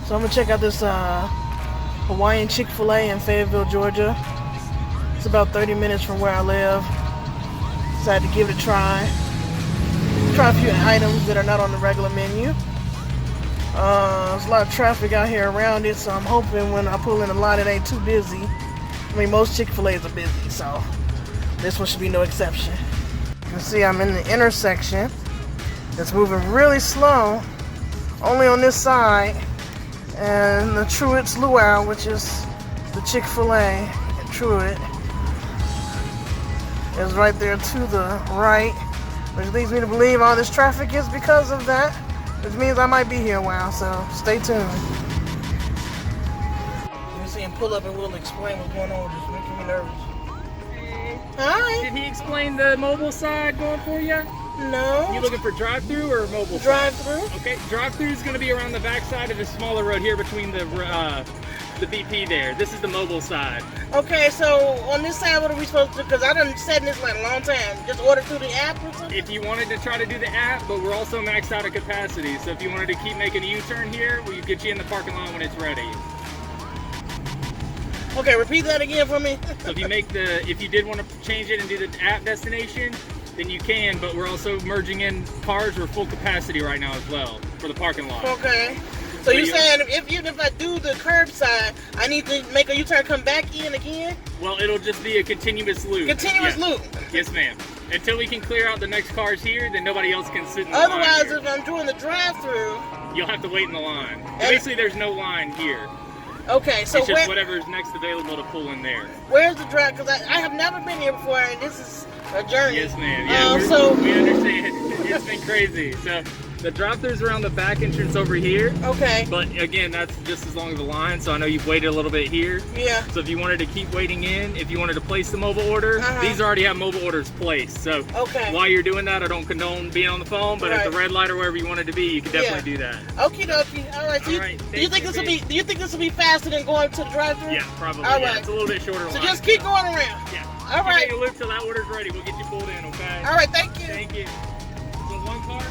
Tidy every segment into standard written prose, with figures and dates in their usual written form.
So I'm gonna check out this Hawaiian Chick-fil-a in Fayetteville, Georgia. It's about 30 minutes from where I live. Decided to give it a try. Try a few items that are not on the regular menu. There's a lot of traffic out here around it, so I'm hoping when I pull in the lot it ain't too busy. I mean, most Chick-fil-A's are busy, so this one should be no exception. You can see I'm in the intersection. It's moving really slow, only on this side. And the Truett's Luau, which is the Chick-fil-A at Truett, is right there to the right, which leads me to believe all this traffic is because of that, which means I might be here a while, so stay tuned. You can see him pull up and we'll explain what's going on, just making me nervous. Hey. Hi. Did he explain the mobile side going for you? No. You looking for drive-through or mobile? Drive-through. Okay, drive-through is going to be around the back side of the smaller road here between the BP there. This is the mobile side. Okay, so on this side, what are we supposed to do? Because I done sat in this line a long time. Just order through the app or something? If you wanted to try to do the app, but we're also maxed out of capacity. So if you wanted to keep making a U-turn here, we'll get you in the parking lot when it's ready. Okay, repeat that again for me. So if you did want to change it and do the app destination, then you can, but we're also merging in cars. We're full capacity right now as well for the parking lot. Okay. So you're saying even if I do the curbside, I need to make a U-turn, come back in again? Well, it'll just be a continuous loop. Continuous loop? Yes, ma'am. Until we can clear out the next cars here, then nobody else can sit in the Otherwise, line here. if I'm doing the drive-through... You'll have to wait in the line. Basically, there's no line here. Okay, so it's just whatever's next available to pull in there. Where's the drive? Because I have never been here before, and this is a journey. Yes, ma'am. Yeah, we understand. It's been crazy. So the drive-thru's around the back entrance over here. Okay. But again, that's just as long as the line. So I know you've waited a little bit here. Yeah. So if you wanted to keep waiting in, if you wanted to place the mobile order, these already have mobile orders placed. So while you're doing that, I don't condone being on the phone. But at the red light or wherever you wanted to be, you can definitely do that. Okie dokie. All right. So do you think this will be? Do you think this will be faster than going to the drive-thru? Yeah, probably. All yeah, right. it's a little bit shorter. So just keep going around. Yeah. All right. Make a loop till that order's ready. We'll get you pulled in. Okay. All right. Thank you. Thank you. So one car.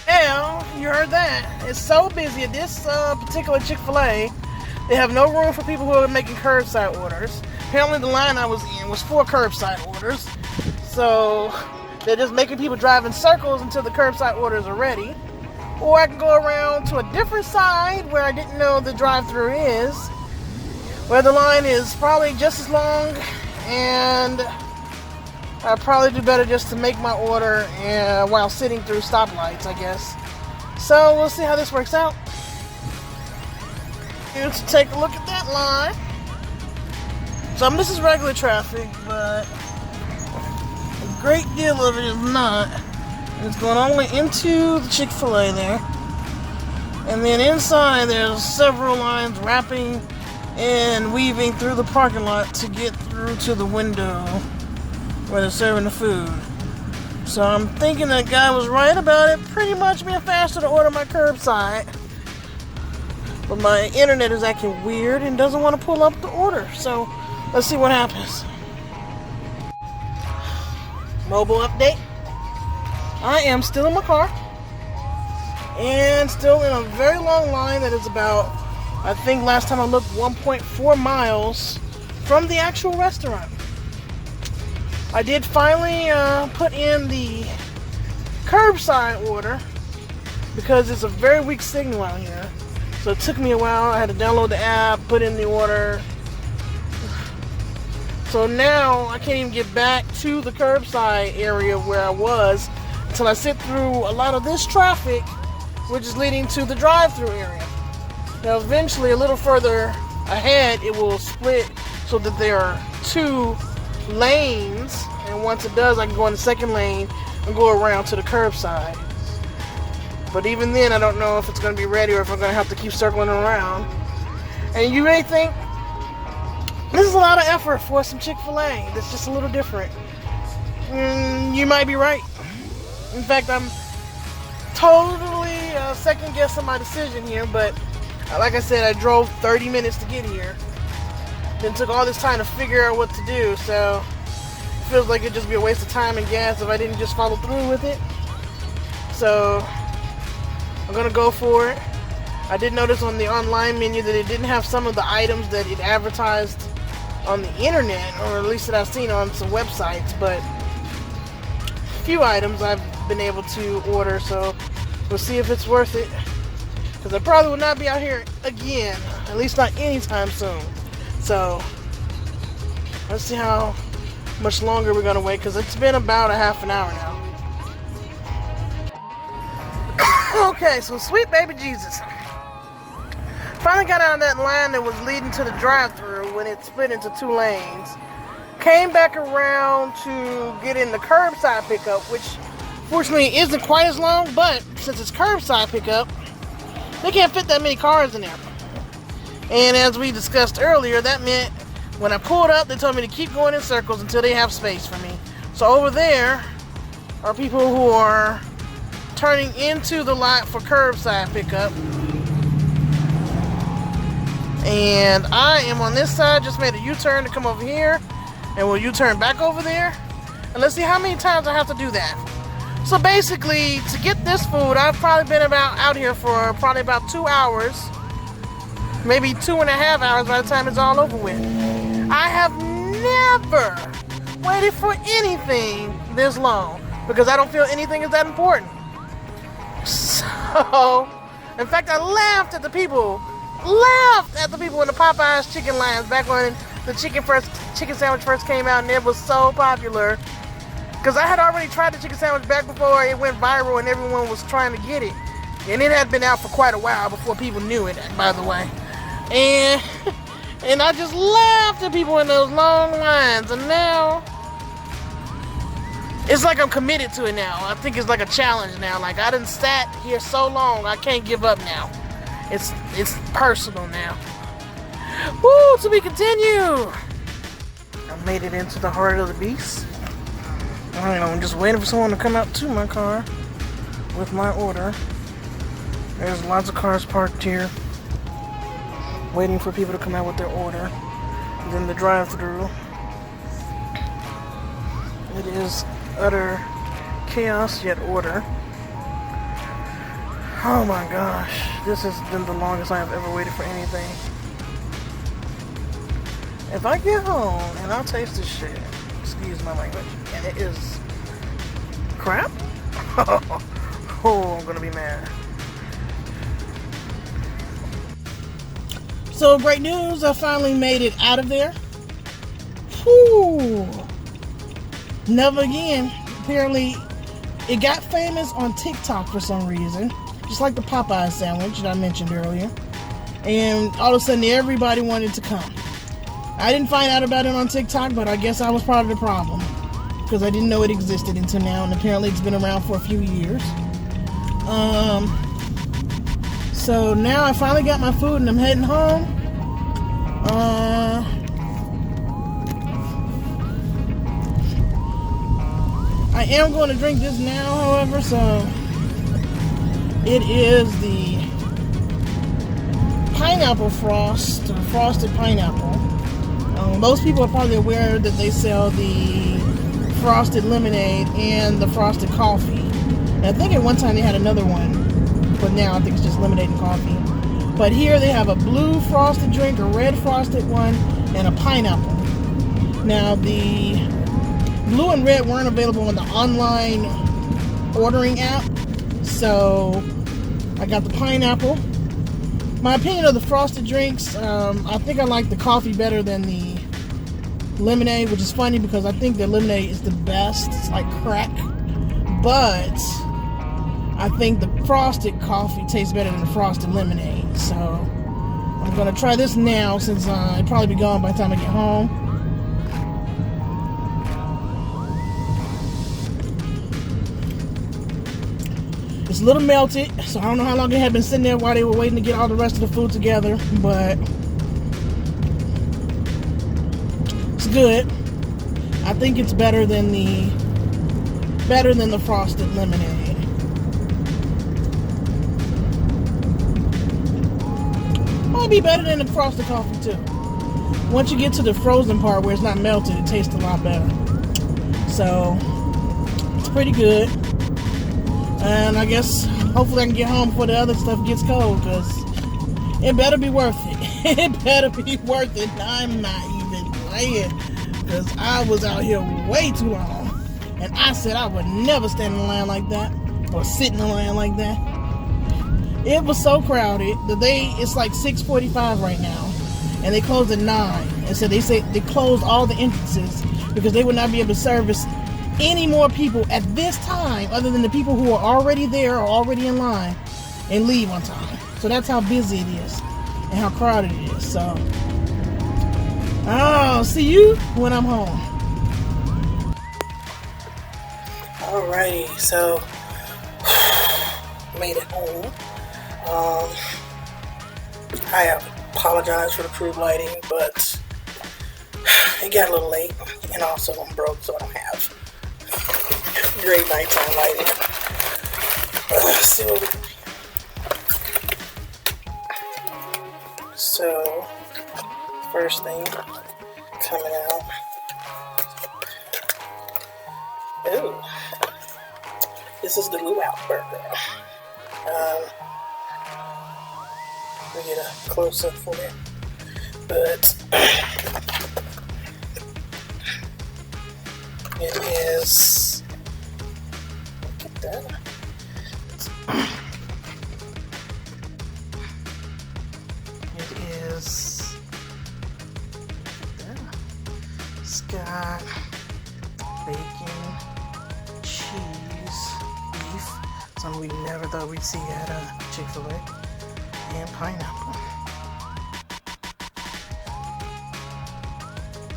Well, you heard that. It's so busy at this particular Chick-fil-A. They have no room for people who are making curbside orders. Apparently the line I was in was for curbside orders. So they're just making people drive in circles until the curbside orders are ready. Or I can go around to a different side where I didn't know the drive-thru is, where the line is probably just as long, and I'd probably do better just to make my order while sitting through stoplights, I guess. So we'll see how this works out. Here's to take a look at that line. So this is regular traffic, but a great deal of it is not. It's going all the way into the Chick-fil-A there. And then inside there's several lines wrapping and weaving through the parking lot to get through to the window where they're serving the food. So I'm thinking that guy was right about it pretty much being faster to order my curbside. But my internet is acting weird and doesn't want to pull up the order. So let's see what happens. Mobile update. I am still in my car and still in a very long line that is about, I think last time I looked, 1.4 miles from the actual restaurant. I did finally put in the curbside order because it's a very weak signal out here. So it took me a while. I had to download the app, put in the order. So now I can't even get back to the curbside area where I was until I sit through a lot of this traffic, which is leading to the drive-thru area. Now eventually, a little further ahead, it will split so that there are two lanes, and once it does, I can go in the second lane and go around to the curbside. But even then, I don't know if it's going to be ready or if I'm going to have to keep circling around. And you may think, this is a lot of effort for some Chick-fil-A. That's just a little different. You might be right. In fact, I'm totally second-guessing my decision here, but like I said, I drove 30 minutes to get here. Then took all this time to figure out what to do, so it feels like it'd just be a waste of time and gas if I didn't just follow through with it. So I'm gonna go for it. I did notice on the online menu that it didn't have some of the items that it advertised on the internet, or at least that I've seen on some websites, but a few items I've been able to order, so we'll see if it's worth it, because I probably will not be out here again, at least not anytime soon. So let's see how much longer we're gonna wait, because it's been about a half an hour now. Okay, so sweet baby Jesus. Finally got out of that line that was leading to the drive-thru when it split into 2 lanes. Came back around to get in the curbside pickup, which fortunately isn't quite as long, but since it's curbside pickup, they can't fit that many cars in there. And as we discussed earlier, that meant when I pulled up, they told me to keep going in circles until they have space for me. So over there are people who are turning into the lot for curbside pickup. And I am on this side, just made a U-turn to come over here, and we'll U-turn back over there. And let's see how many times I have to do that. So basically, to get this food, I've probably been out here for probably about 2 hours, maybe 2.5 hours by the time it's all over with. I have never waited for anything this long, because I don't feel anything is that important. So, in fact, I laughed at the people in the Popeyes chicken lines back when the chicken sandwich first came out, and it was so popular. Because I had already tried the chicken sandwich back before it went viral and everyone was trying to get it. And it had been out for quite a while before people knew it, by the way. And I just laughed at people in those long lines, and now it's like I'm committed to it now. I think it's like a challenge now. Like, I done sat here so long, I can't give up now. It's personal now. Woo, to be continued. I made it into the heart of the beast. I'm just waiting for someone to come out to my car with my order. There's lots of cars parked here, waiting for people to come out with their order. And then the drive-thru. It is utter chaos yet order. Oh my gosh, this has been the longest I have ever waited for anything. If I get home and I'll taste this shit, excuse my language, and it is crap, oh, I'm gonna be mad. So great news, I finally made it out of there. Whew. Never again. Apparently, it got famous on TikTok for some reason. Just like the Popeye sandwich that I mentioned earlier. And all of a sudden, everybody wanted to come. I didn't find out about it on TikTok, but I guess I was part of the problem. Because I didn't know it existed until now, and apparently it's been around for a few years. So now I finally got my food and I'm heading home. I am going to drink this now, however, so it is the pineapple frost, frosted pineapple. Most people are probably aware that they sell the frosted lemonade and the frosted coffee. And I think at one time they had another one, but now I think it's just lemonade and coffee. But here they have a blue frosted drink, a red frosted one, and a pineapple. Now the blue and red weren't available on the online ordering app, so I got the pineapple. My opinion of the frosted drinks, I think I like the coffee better than the lemonade, which is funny because I think the lemonade is the best. It's like crack. But I think the frosted coffee tastes better than the frosted lemonade. So I'm going to try this now since it'll probably be gone by the time I get home. It's a little melted, so I don't know how long it had been sitting there while they were waiting to get all the rest of the food together, but it's good. I think it's better than the frosted lemonade. Might be better than the frosted coffee too. Once you get to the frozen part where it's not melted, it tastes a lot better. So it's pretty good. And I guess hopefully I can get home before the other stuff gets cold, because It better be worth it. It better be worth it. I'm not even playing, because I was out here way too long. And I said I would never stand in a line like that, or sit in a line like that. It was so crowded. It's like 6:45 right now, and they closed at 9. And so they closed all the entrances because they would not be able to service any more people at this time other than the people who are already there or already in line and leave on time. So that's how busy it is and how crowded it is. So I'll see you when I'm home. Alrighty, so made it home. I apologize for the crude lighting, but it got a little late, and also I'm broke, so I don't have great nighttime lighting. So first thing coming out. Ooh, this is the luau burger. Let me get a close up for you, but it is. Look at that. It is. It's got bacon, cheese, beef, something we never thought we'd see at Chick-fil-A, and pineapple.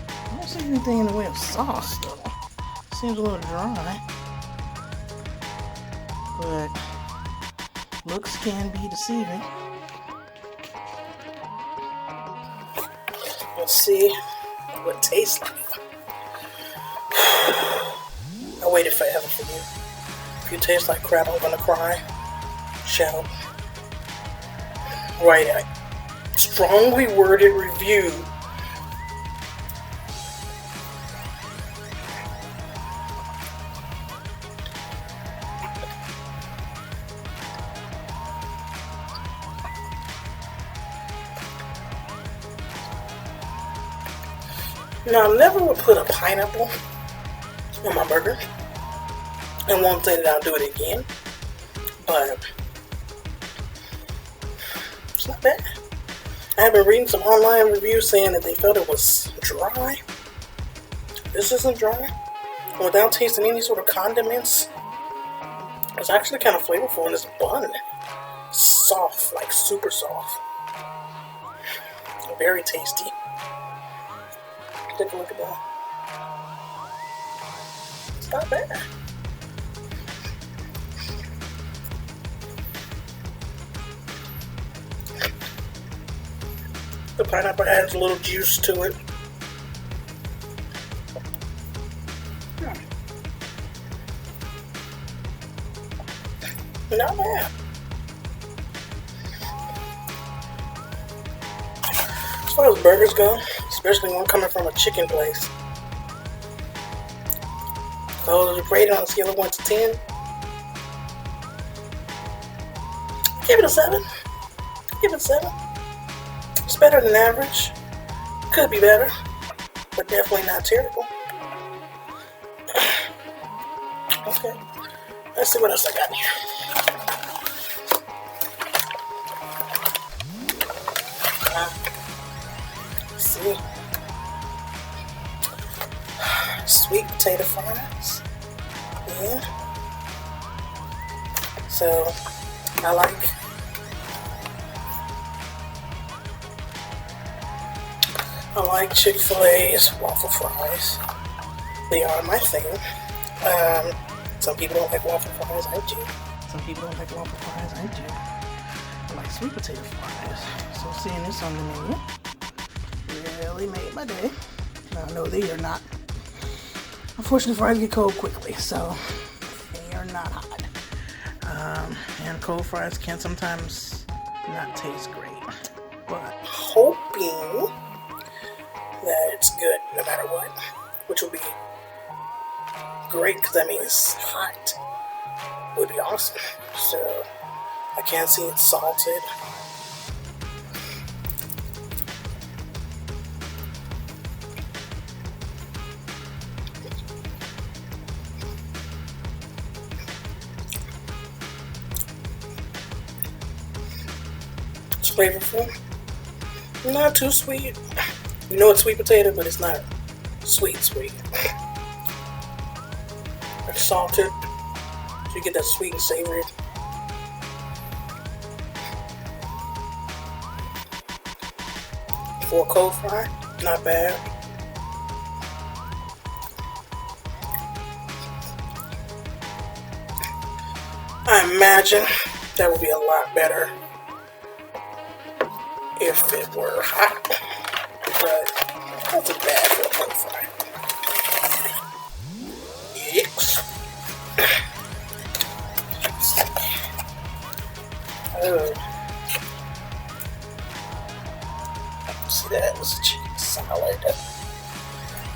I don't see anything in the way of sauce though. Seems a little dry, but looks can be deceiving. Let's see what it tastes like. I waited forever for you. If you taste like crap, I'm gonna cry. Shout. Write a strongly worded review. Now, I never would put a pineapple on my burger, and won't say that I'll do it again, but it's not bad. I have been reading some online reviews saying that they felt it was dry. This isn't dry. Without tasting any sort of condiments, it's actually kind of flavorful in this bun. Soft, like super soft. Very tasty. Take a look at that. It's not bad. The pineapple adds a little juice to it. Not bad. As far as burgers go, especially one coming from a chicken place, so rated on a scale of 1 to 10, give it a 7. Give it a 7. It's better than average. Could be better, but definitely not terrible. Okay, let's see what else I got here. Let's see. Sweet potato fries. Yeah. So I like Chick-fil-A's waffle fries. They are my thing. Some people don't like waffle fries, I do. Some people don't like waffle fries, I do. I like sweet potato fries. So seeing this on the menu really made my day. Now I know they are not. Unfortunately, fries get cold quickly, so they are not hot. And cold fries can sometimes not taste great. But hoping that it's good no matter what, which will be great because that means hot would be awesome. So I can't see it's salted. It's flavorful. Not too sweet. You know it's sweet potato, but it's not sweet. It's salted, so you get that sweet and savory. For a cold fry, not bad. I imagine that would be a lot better if it were hot, but that's bad for a cold fry. Yikes. Oh. See, that was a chicken salad.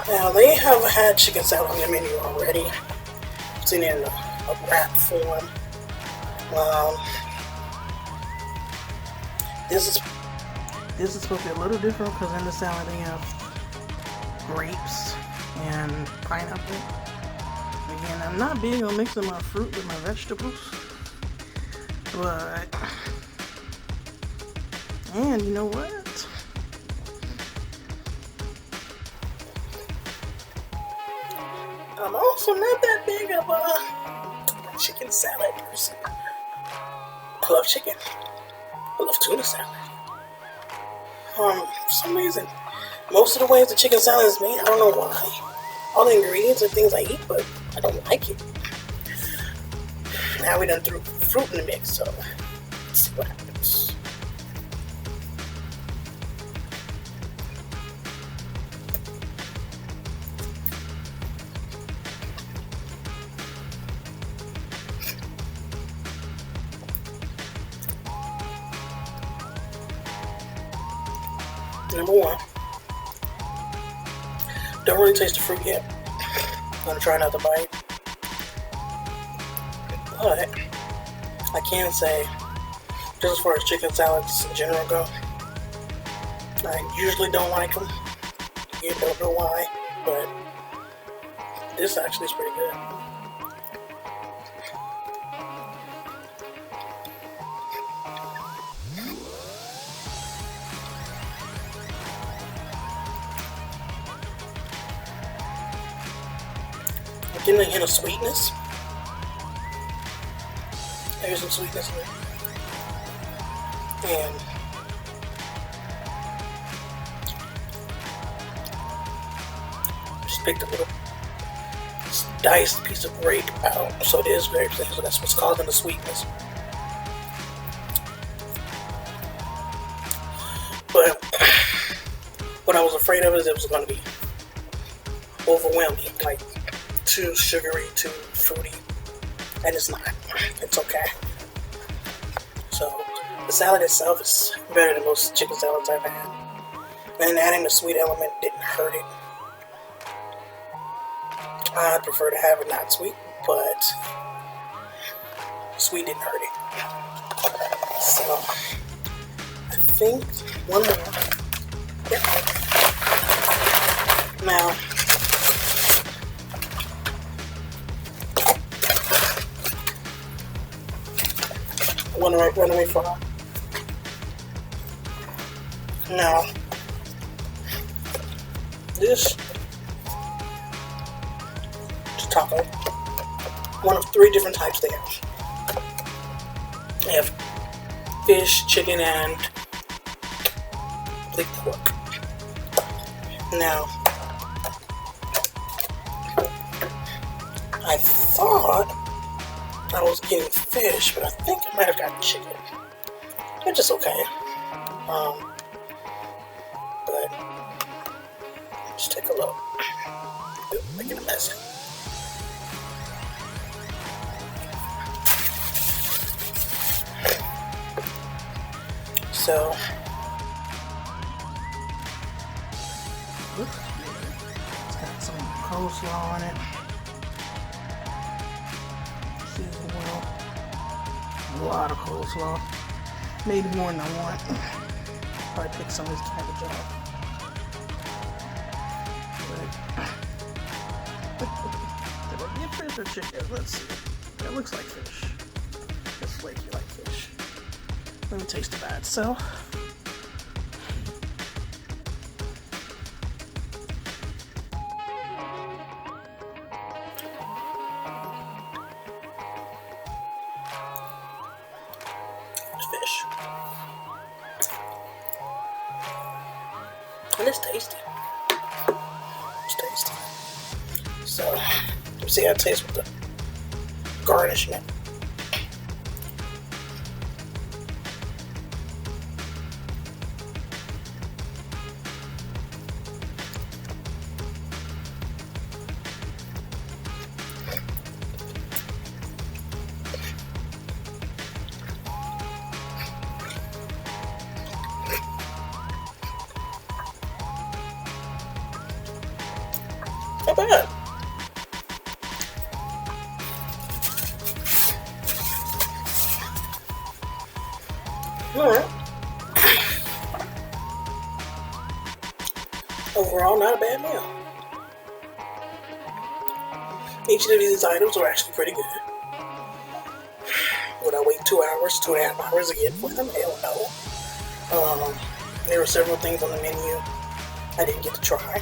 Now, they have had chicken salad on their menu already. I've seen it in a wrap form. This is supposed to be a little different because in the salad they have grapes and pineapple. Again, I'm not big on mixing my fruit with my vegetables, but, and you know what? I'm also not that big of a chicken salad person. I love chicken. I love tuna salad. For some reason, most of the ways the chicken salad is made, I don't know why. All the ingredients are things I eat, but I don't like it. Now we done threw fruit in the mix, so let's see what happens. Number one, don't really taste the fruit yet. I'm gonna try not to bite, but I can say, just as far as chicken salads in general go, I usually don't like them. You don't know why, but this actually is pretty good. Getting a hint of sweetness. There's some sweetness in it. And just picked a little diced piece of grape out. So it is grapes, so that's what's causing the sweetness. But what I was afraid of is it was going to be overwhelming, like too sugary, too fruity, and it's not. It's okay. So the salad itself is better than most chicken salads I've had, and adding the sweet element didn't hurt it. I'd prefer to have it not sweet, but sweet didn't hurt it. So I think one more. Yep. Now, one right runaway fry. Now, this is taco. One of 3 different types they have. They have fish, chicken, and plate pork. Now, I thought I was getting fish, but I think I might have gotten chicken. It's just okay. But let's take a look. Making a mess. So, it's got some coleslaw on it. A lot of coleslaw. Maybe more than I want. Probably pick some of this cabbage off. Did I get fish or chicken? Let's see. That looks like fish. It's flaky like fish. Let me taste the bad. So, fish. And it's tasty. It's tasty. So, let's see how it tastes with the garnishment. Not bad. Alright. Overall, not a bad meal. Each of these items are actually pretty good. Would I wait 2 hours, 2.5 hours again for them? Hell no. There were several things on the menu I didn't get to try.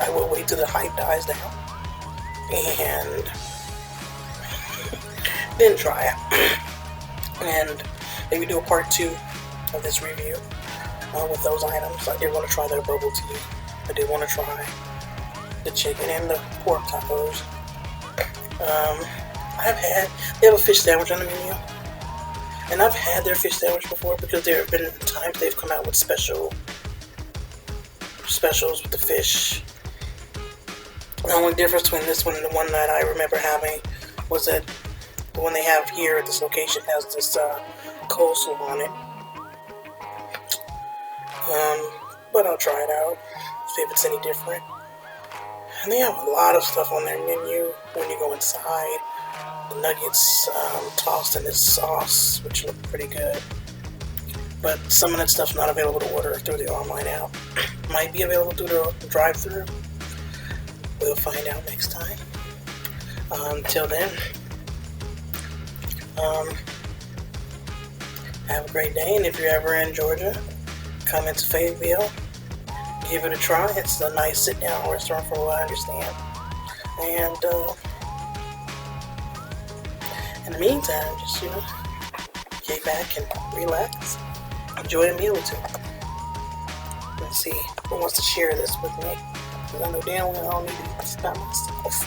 I will wait till the hype dies down and then try it. And maybe do a part 2 of this review with those items. I did want to try their bubble tea. I did want to try the chicken and the pork tacos. They have a fish sandwich on the menu. And I've had their fish sandwich before because there have been times they've come out with specials with the fish. The only difference between this one and the one that I remember having was that the one they have here at this location has this coleslaw on it. But I'll try it out, see if it's any different. And they have a lot of stuff on their menu when you go inside. The nuggets tossed in this sauce, which look pretty good. But some of that stuff's not available to order through the online app. Might be available through the drive-thru. We'll find out next time. Until then, have a great day. And if you're ever in Georgia, come into Fayetteville. Give it a try. It's a nice sit-down restaurant from what I understand. And in the meantime, just, kick back and relax. Enjoy a meal or two. Let's see who wants to share this with me. Because I know damn well I don't need to eat this by myself.